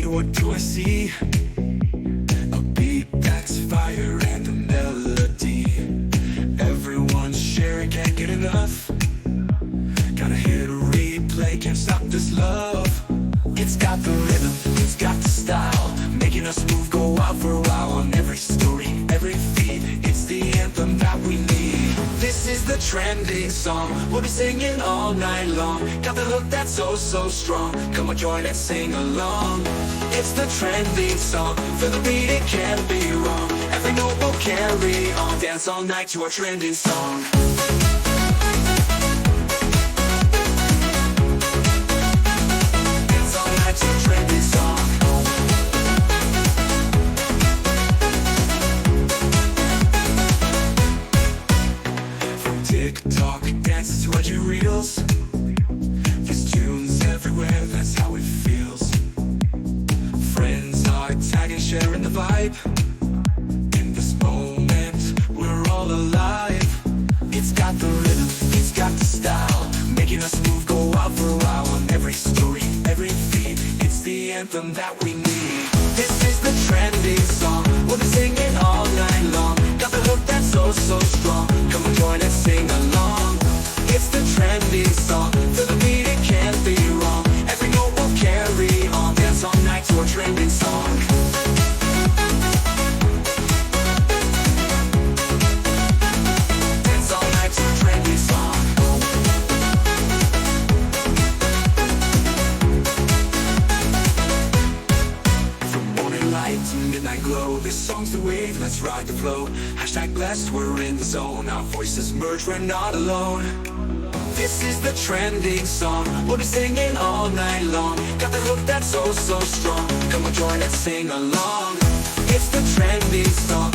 what do I see? A beat that's fire and a melody. Everyone's sharing, can't get enough. Gotta hit a replay, can't stop this love. It's got the rhythm, it's got the style, making us move, go out for a while. On every story, every feed, it's the anthem that we need. This is the trending song, we'll be singing all night long. Got the hook that's so, so strong, come on join and sing along. It's the trending song, for the beat it can't be wrong. Every note will carry on, dance all night to our trending song. TikTok dances to edgy reels. There's tunes everywhere, that's how it feels. Friends are tagging, sharing the vibe. In this moment, we're all alive. It's got the rhythm, it's got the style, making us move, go out for a while. On every story, every feed, it's the anthem that we need. This is the trending song, we'll be singing all night long. Got the hook that's so, so strong, come on join and sing along. It's the trending song, to the beat it can't be wrong. Every note will carry on, dance all night to our trending song. Dance all night to a trending song. From morning light to midnight glow, this song's the wave, let's ride the flow. Hashtag blessed, we're in the zone, our voices merge, we're not alone. This is the trending song, we'll be singing all night long. Got the hook that's so, so strong, come on join and sing along. It's the trending song,